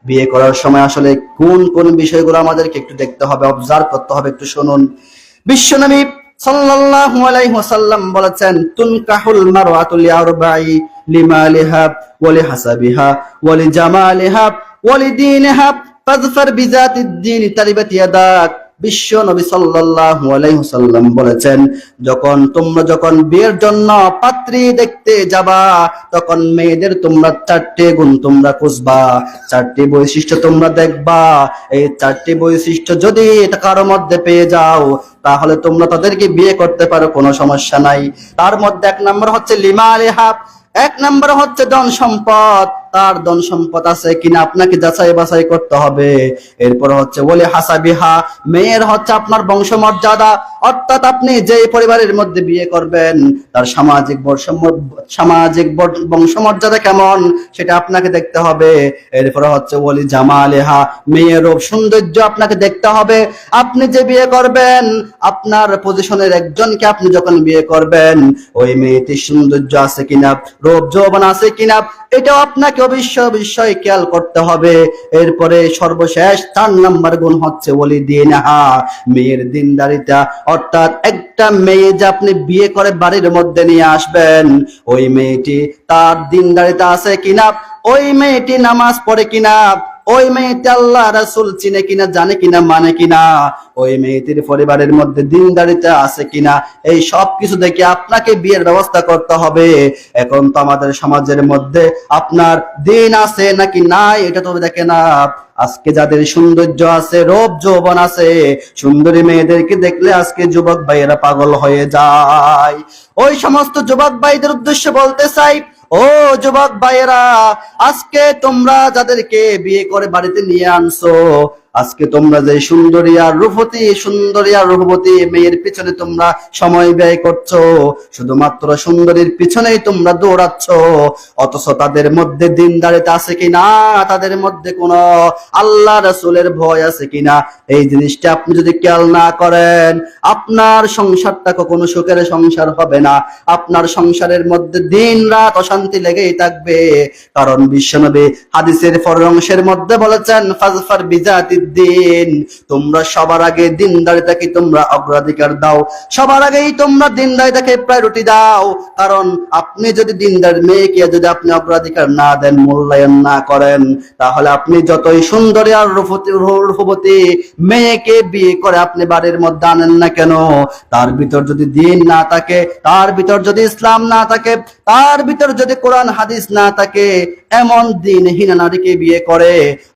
বিয়ে করার সময় আসলে কোন কোন বিষয়গুলো আমাদেরকে একটু দেখতে হবে, অবজার্ভ করতে হবে, একটু শুনুন। বিশ্বনবী সাল্লাল্লাহু আলাইহি ওয়াসাল্লাম বলেছেন, তুনকাহুল মারওয়াতু লিআরবাঈ, লিমালিহা ওয়া লিহাসাবিহা ওয়া লিজামালিহা ওয়া লিদীনিহা ফাযফার বিযাতিদ দীন তারিবাত ইয়াদাক। বিশ্ব নবী সাল্লাল্লাহু আলাইহি ওয়াসাল্লাম বলেছেন, যখন বিয়ের জন্য পাত্রী দেখতে যাবা, তখন মেয়েদের তোমরা চারটি গুণ তোমরা খুঁজবা, চারটি বৈশিষ্ট্য তোমরা দেখবা। এই চারটি বৈশিষ্ট্য যদি কারোর মধ্যে পেয়ে যাও, তাহলে তোমরা তাদেরকে বিয়ে করতে পারো, কোনো সমস্যা নাই। তার মধ্যে এক নম্বর হচ্ছে লিমা আলিহা, এক নম্বর হচ্ছে ধন সম্পদ, তার ধন সম্পদ আছে কিনা আপনাকে যাচাই বাছাই করতে হবে। এরপর হচ্ছে ওলি হাসাবিহা, মেয়ের হচ্ছে আপনার বংশমর্যাদা, অর্থাৎ আপনি যে পরিবারের মধ্যে বিয়ে করবেন তার সামাজিক বংশমর্যাদা কেমন সেটা আপনাকে দেখতে হবে। এরপর হচ্ছে ওলি জামালেহা, মেয়ের রূপ সৌন্দর্য আপনাকে দেখতে হবে। আপনি যে বিয়ে করবেন, আপনার পজিশনের একজনকে আপনি যখন বিয়ে করবেন, ওই মেয়েটির সৌন্দর্য আছে কিনা, রূপ যৌবন আছে কিনা, এটাও আপনাকে অবশ্যই খেয়াল করতে হবে। এরপরে সর্বশেষ 4 নাম্বার গুণ হচ্ছে ওলি দিনহা, মেয়ের দিনদারিতা, অর্থাৎ একটা মেয়ে যে আপনি বিয়ে করে বাড়ির মধ্যে নিয়ে আসবেন, ওই মেয়েটি তার দিনদারিতা আছে কিনা, ওই মেয়েটি নামাজ পড়ে কিনা, ওই মেয়েটি আল্লাহ রাসূল চিনে কিনা, জানে কিনা, মানে কিনা, ওই মেয়েটির পরিবারের মধ্যে দিনদারিতা আছে কিনা, এই সব কিছু দেখে আপনাকে বিয়ের ব্যবস্থা করতে হবে। এখন তো আমাদের সমাজের মধ্যে আপনার দিন আছে নাকি নাই এটা তো দেখে না। আজকে যাদের সৌন্দর্য আছে, রূপ যৌবন আছে, সুন্দরী মেয়েদেরকে দেখলে আজকে যুবক ভাইয়েরা পাগল হয়ে যায়। ওই সমস্ত যুবক ভাইদের উদ্দেশ্যে বলতে চাই, ও যুবক ভাইয়েরা, আজকে তোমরা যাদেরকে বিয়ে করে বাড়িতে নিয়ে আনছো, আজকে তোমরা যে সুন্দরী আর রূপবতী মেয়ের পিছনে তোমরা সময় ব্যয় করছো, শুধুমাত্র সুন্দরীর পিছনেই তোমরা দৌড়াচ্ছ, অথচ তাদের মধ্যে দিনদারিতা আছে কিনা, তাদের মধ্যে কোনো আল্লাহ রাসূলের ভয় আছে কিনা, এই জিনিসটা আপনি যদি খেয়াল না করেন, আপনার সংসারটা কখনো সুখের সংসার হবে না। আপনার সংসারের মধ্যে দিন রাত অশান্তি লেগেই থাকবে। কারণ বিশ্বনবী হাদিসের পরের অংশের মধ্যে বলেছেন, ফাজফার বিজাতিদ দ্বীন, তোমরা সবার আগে দিনদারিতাকে তোমরা অগ্রাধিকার দাও, সবার আগেই তোমরা দিনদারিতাকে প্রায়োরিটি দাও। কারণ আপনি যদি দিনদার মেয়েকে যদি আপনি অগ্রাধিকার না দেন, মূল্যায়ন না করেন, তাহলে আপনি যতই সুন্দরী আর রূপবতী মেয়েকে বিয়ে করে আপনি বাড়ির মধ্যে আনেন না কেন, তার ভিতর যদি দিন না থাকে, তার ভিতর যদি ইসলাম না থাকে, তার ভিতর যদি কোরআন হাদিস না থাকে, এমন দিনহীন নারীকে বিয়ে করে